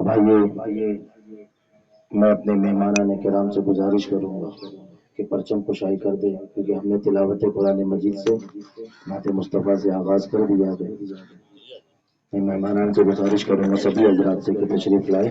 اب آئیے میں اپنے مہمانان کرام سے گزارش کروں گا کہ پرچم کشائی کر دیں، کیونکہ ہم نے تلاوت قرآن مجید سے نعت مصطفیٰ سے آغاز کر دیا ہے۔ میں مہمانان سے گزارش کروں گا سبھی حضرات سے کہ تشریف لائے۔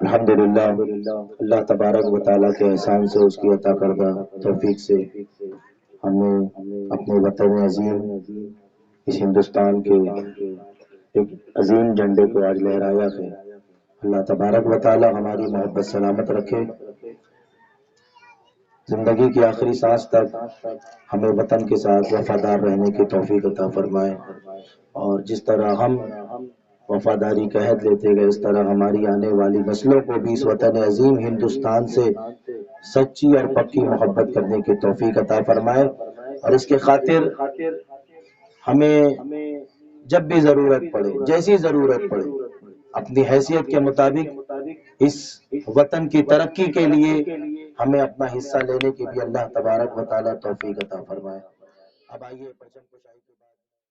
الحمدللہ اللہ تبارک و تعالیٰ کے احسان سے، اس کی عطا کردہ توفیق سے ہم نے اپنے وطن عظیم اس ہندوستان کے ایک عظیم جھنڈے کو آج لہرایا ہے۔ اللہ تبارک و تعالیٰ ہماری محبت سلامت رکھے، زندگی کی آخری سانس تک ہمیں وطن کے ساتھ وفادار رہنے کی توفیق عطا فرمائے، اور جس طرح ہم وفاداری کا عہد لیتے گئے اس طرح ہماری آنے والی نسلوں کو بھی اس وطن عظیم ہندوستان سے سچی اور پکی محبت کرنے کی توفیق عطا فرمائے، اور اس کے خاطر ہمیں جب بھی ضرورت پڑے، جیسی ضرورت پڑے، اپنی حیثیت کے مطابق اس وطن کی ترقی کے لیے ہمیں اپنا حصہ لینے کی بھی اللہ تبارک و تعالیٰ توفیق عطا فرمائے۔ اب آئیے پرچم کشائی